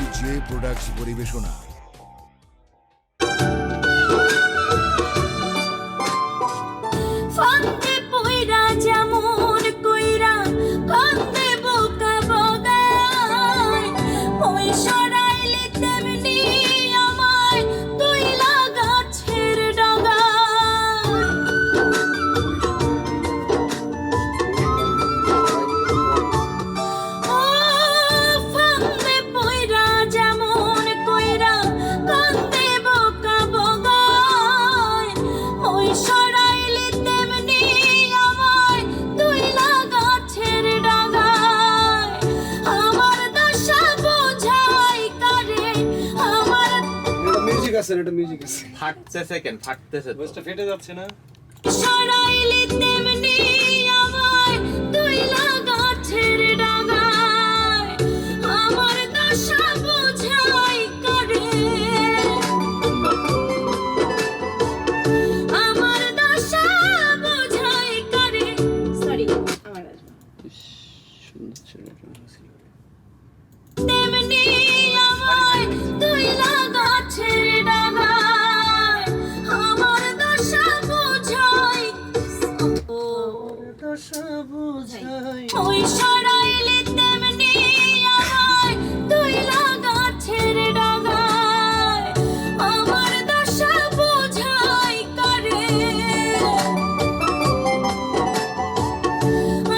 এটি J products পরিবেশনা। ফান্দে পয়রা যেমন কইরা কান্দে বোকা বগায়, ওই সরাইলে তেমনি আমায় তুইলা গাছের ডগায়। ও ফান্দে পয়রা যেমন কইরা কান্দে বোকা বগায়, ওই সরাইলে তেমনি আমায় তুইলা গাছের ডগায়। আমার দশা বোঝাই কারে আমার এটা মিউজিক আছে, এটা মিউজিক আছে। ফাটছে সেকেন্ড ফাটতেছে তো। ভয়েসটা ফেটে যাচ্ছে না? সরাইলে তেমনি আমায় তুইলা গাছের ডগায়। আমার দশা বোঝাই কারে আমার দশা বোঝাই কারে। সরি আমার তেমনি আমায় তুইলা গাছের ডগায়। আমার দশা বোঝাই ওই সরাইলে তেমনি আমায় তুইলা গাছের ডগায়। আমার দশা বোঝাই কারে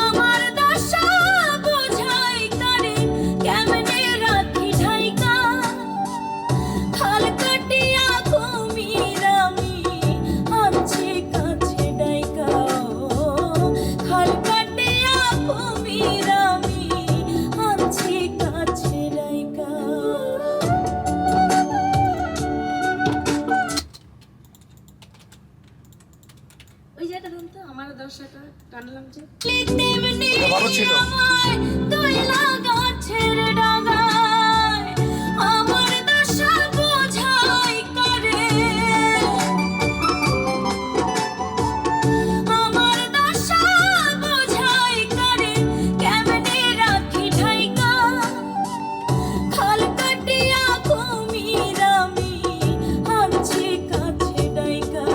আমার দশা বোঝাই কারে। কেমনে রাখি ঢাইকা খাল কাটিয়া কুমির আমি আনছি কাছে ডাইকা। খাল কাটিয়া কুমির আমি আনছি কাছে ডাইকা। ওই যে এটা তো আমার দশাটা টানলাম যে তেমনি ভালো ছিল। আমায় তুইলা গাছের ডগায়। আমার দশা বোঝাই কারে আমার দশা বোঝাই কারে। কেমনে রাখি ঢাইকা খাল কাটিয়া কুমির আমি আনছি কাছে ডাইকা।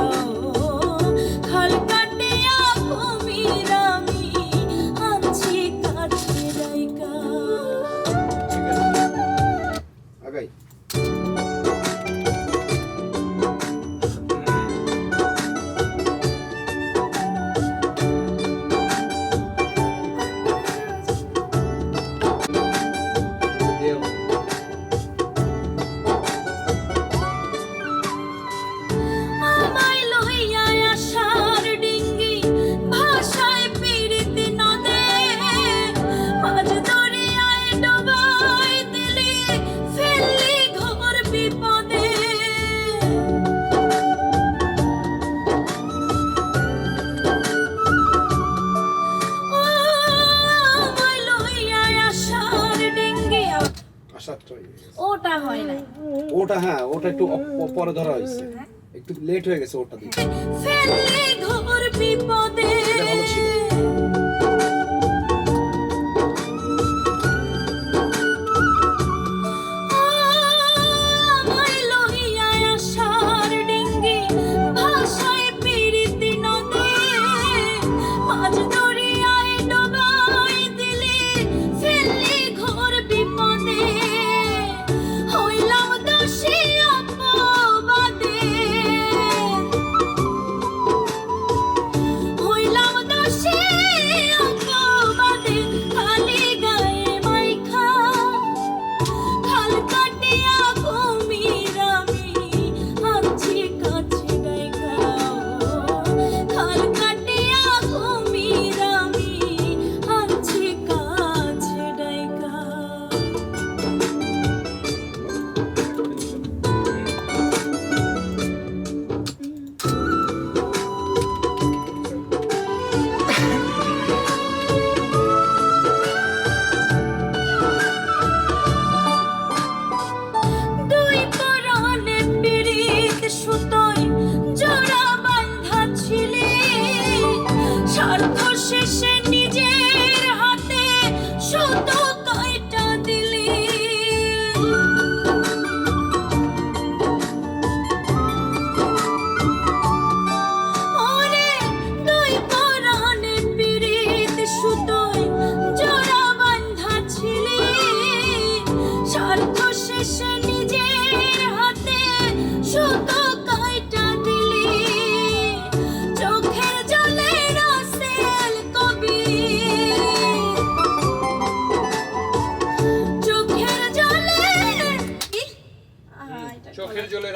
খাল কাটিয়া কুমির আমি আনছি কাছে ডাইকা। আগাই। আমায় লইয়া আসার ডিঙ্গি ভাষায় পীড়িত নদে। মাঝ দরিয়ায় ডোবাই দিলি ফেললি ঘোর বিপদে। ও আমায় লইয়া আসার ডিঙ্গি আসারটা ওটা হয় না ওটা, হ্যাঁ ওটা একটু পরে ধরা হয়েছে, একটু লেট হয়ে গেছে ওটা দিতে। ফেললি ঘোর বিপদে। এটা ভালো ছিল। আমায় লইয়া আসার ডিঙ্গি ভাষায় পীড়িত নদে। মাঝ দরিয়ায় ডোবাই দিলি ফেললি ঘোর বিপদে। হইলাম দোষী অপবাদে হইলাম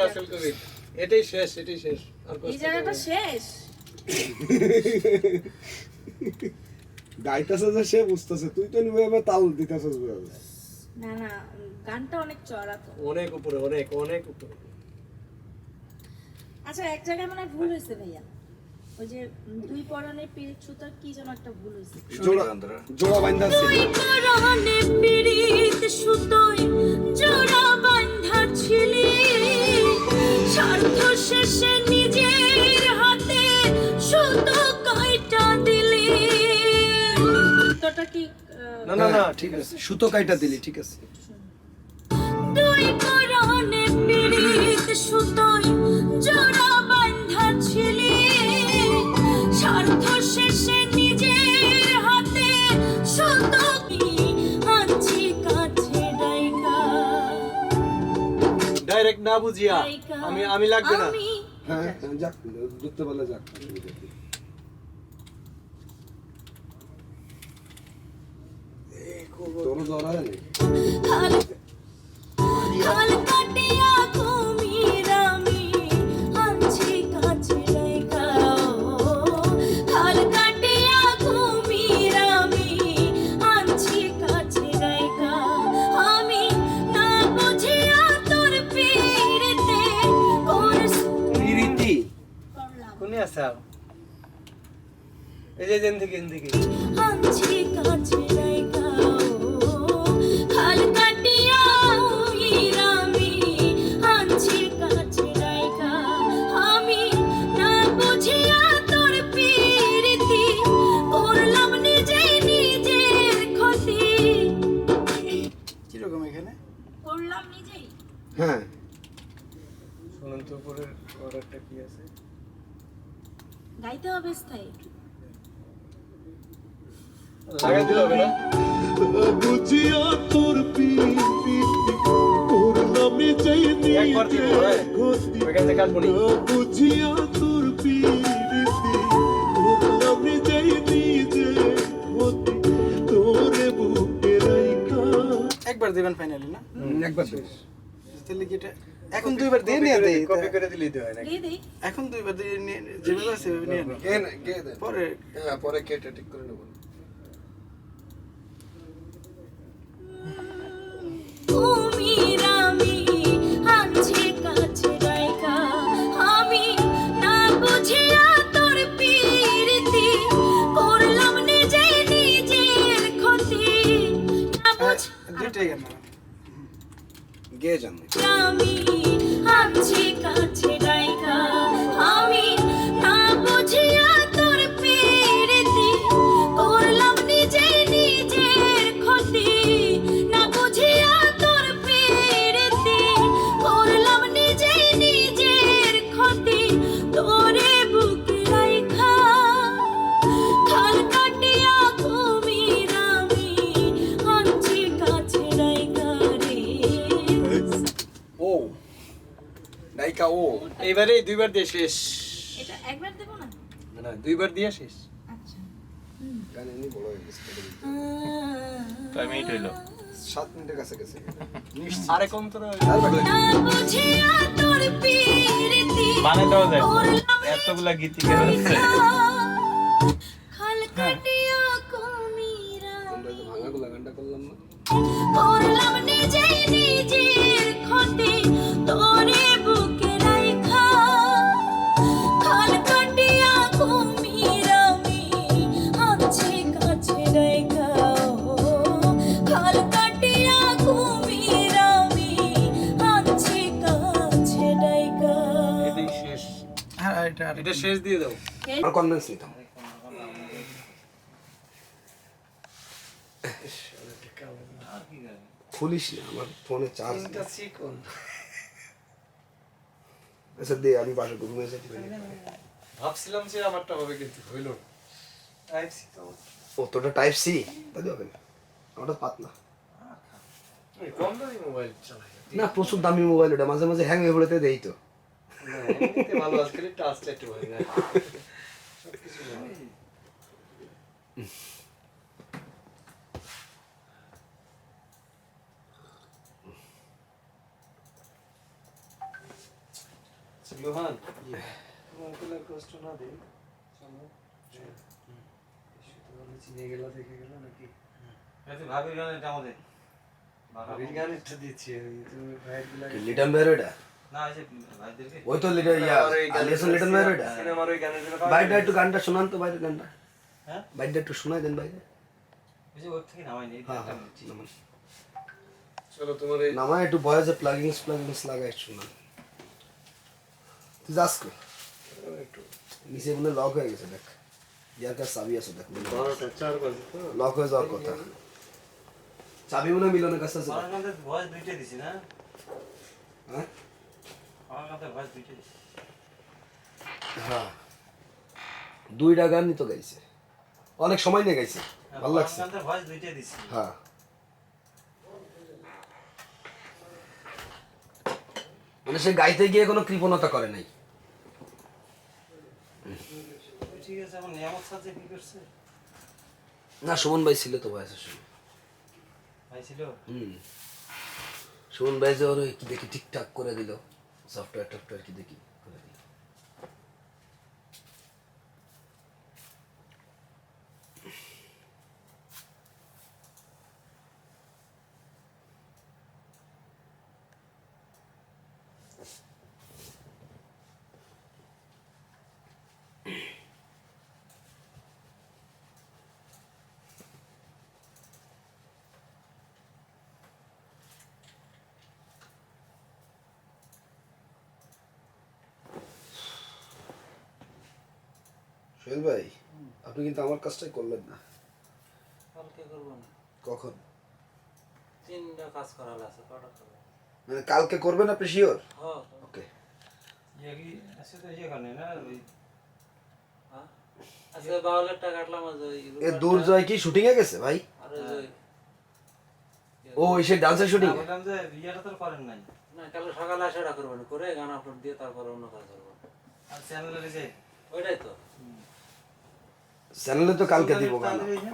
রাসেল কবির এটাই শেষ আর এই জায়গাটা শেষ। গাইতেছে যে সে বুঝতেছে, তুই তো নিবে তাল দিতেছিস ভাবে। না না, গানটা অনেক চড়া তো। অনেক উপরে, অনেক উপরে। আচ্ছা, এক জায়গায় মনে হয় ভুল হয়েছে ভাইয়া। ওই যে দুই পরাণের পিরিত সুতার কি যেন একটা ভুল হয়েছে। জোড়া বাইন্ধা আছে। দুই পরাণের পিরিত সুতোয় জোড়া বাঁধা ছিলি, স্বার্থ শেষে নিজের হাতে সুতো কাইটা দিলি। সুতোটা কি না ঠিক আছে, সুতো কাইটা দিলি, ঠিক আছে। দুই পরাণে পিরিত সুতোয় জোড়া বাঁধা ছিলি, স্বার্থ শেষে নিজের হাতে সুতো কি আনছি কাছে ডাইকা। ডাইরেক্ট না বুঝিয়া আমি লাগবে না। হ্যাঁ যাক, ধরতে বলে যাক। তোর ধরা নেই। খাল কাটিয়া কুমির আমি আনছি কাছে ডাইকা। খাল কাটিয়া কুমির আমি আনছি কাছে ডাইকা। আমি না বুঝিয়া তোর পিরিতে পিরিতি করলাম কোনে আছে? এই যে এদিকে আনছি কাছে ডাইকা। খাল কাটিয়া কুমির আমি আনছি কাছে ডাইকা। আমি না বুঝিয়া তোর পিরিতি করলাম নিজের ক্ষতি। কিরকম এখানে করলাম নিজেই। হ্যাঁ শুনুন তো উপরের অর্ডারটা কি আছে। গাইতে হবে স্থায়ী। লাগাই দিলে হবে না? বুঝিয়া তোর পিরিতি করলামে যাইনি একবার দিব, ওইখান থেকে কাটবো নি। বুঝিয়া তোর পিরিতি করলামে যাইনি যে ক্ষতি তোরে বুকে রাইখা। একবার দিবেন ফাইনালি না? একবার শেষ। তাহলে কি এটা এখন দুইবার দিয়ে নিয়ে দেই? কপি করে দিলেই তো হয় না। দিয়ে দেই। এখন দুইবার দিয়ে নিয়ে যেভাবে আছে সেভাবে নিয়ে নিই। গে দে। পরে হ্যাঁ পরে কেটে ঠিক করে নেব। কুমির আমি আনছি কাছে ডাইকা। আমি না বুঝিয়া তোর পিরিতি করলাম নিজের ক্ষতি। না বুঝ দুইটাই গান না। গে জানো। আমি আনছি কাছে ডাইকা। আমি না বুঝিয়া তোর পিরিতি করলাম নিজের ক্ষতি। না বুঝিয়া তোর পিরিতি করলাম নিজের ক্ষতি। তোরে বুকে রাইখা খাল কাটিয়া কুমির আমি আনছি কাছে ডাইকা রে। ও নাইকা ও এইবারে দুইবার দিয়ে শেষ। এটা একবার দেব না? না দুইবার দিয়ে শেষ। আচ্ছা। গান এমনি বড় হয়ে গেছে। কয় মিনিট হইলো? 7 মিনিটের কাছে গেছে। আরে কম তো না বুঝিয়া তোর পিরিতি মানে দেওয়া যায় করলাম এতগুলা গীতি কেন হচ্ছে? খাল কাটিয়া কুমির আমরা যে ভাঙাগুলা গানটা করলাম না। করলাম নিজের ক্ষতি। তোরে বুকে রাইখা খাল কাটিয়া কুমির আমি আনছি কাছে ডাইকা। খাল কাটিয়া কুমির আমি আনছি কাছে ডাইকা। এটাই শেষ। হ্যাঁ এটা এটা শেষ দিয়ে দাও। আর কনভিন্স নিতাম। খুলিস না, আমার ফোনে চার্জ নেই। তিনটা চিকন। আচ্ছা দে, আমি বাসা ঘুমিয়ে যাচ্ছি। ভাবছিলাম যে আমারটা হবে কিন্তু হইল না। টাইপসি তো ও তোটা টাইপ সি, তাহলে হবে না। আমারটা পাতলা। কম দামি মোবাইল চালাই। না প্রচুর দামি মোবাইল, ওটা মাঝে মাঝে হ্যাং হয়ে পড়েতে দেই তো। না এমনিতে ভালো, আজকাল টাচটা একটু ভালো না। সবকিছু ভালো। লোহান তোমার কোনো কষ্ট না দেই চলো শুধু বলে চিনে গেল দেখে গেল নাকি ভাবির গানে এটা আমাদের ভাবির গান একটা দিচ্ছি আমি তুমি ভাইয়ের গুলা লিটন ভাইয়ের ওইটা না এই যে ভাইদেরকে ওই তো লিটন আলিয়াস লিটন ভাইয়ের ওইটা সিনেমার ওই গানের জন্য বাইরে একটু গানটা শোনান তো বাইরের গানটা হ্যাঁ বাইরে একটু শোনাই দেন বাইরে ওই যে ওর থেকে নামাইনি এই হ্যাঁ একটা হ্যাঁ বলছি চলো তোমার এই নামায় একটু ভয়েসে প্লাগিংস লাগাই শোনান তুই যাস কই একটু নিচে মনে লক হয়ে গেছে দেখ ইয়ার কাছে চাবি আছে দেখ 12টা 4 বাজে তো লক হয়ে যাওয়ার কথা চাবি মনে হয় মিলনের কাছে আছে আমার কাছে ভয়েস দুইটা দিছি না হ্যাঁ আমার কাছে ভয়েস দুইটা দিছি হ্যাঁ দুইটা গানই তো গাইছে অনেক সময় নিয়ে গাইছে ভালো লাগছে আমার কাছে ভয়েস দুইটা দিছি হ্যাঁ মানে সে গাইতে গিয়ে কোনো কৃপণতা করে নাই ঠিক আছে আমার নিয়ামত সাথে কি করছে না সুমন ভাই ছিল তো ভয়েসের সময় ভাই ছিল সুমন ভাই যে ওর ওই কি দেখি ঠিকঠাক করে দিল সফটওয়্যার কি দেখি করে দিল সোহেল ভাই আপনি কিন্তু আমার কাজটাই করলেন না কালকে করবো না কখন 3টা কাজ করা আছে কটা করবো মানে কালকে করবেন আপনি শিওর হ্যাঁ ওকে ইয়ে কি আছে তো এখানে না ওই আজকে বাউলেরটা কাটলাম আজ ওই এ দুর্জয় কি শুটিং এ গেছে ভাই আর ওই যে ও এসে ডান্সের শুটিং এ বললাম যে ইয়েটা তো করেন নাই না কালকে সকালে সেটা করবো না করে গান আপলোড দিয়ে তারপর অন্য কাজ করবো আর চ্যানেলে যে ওইটাই তো চ্যানেলে তো কালকে দিব গান তাহলে এই যে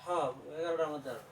হ্যাঁ 11টার মধ্যে আসবো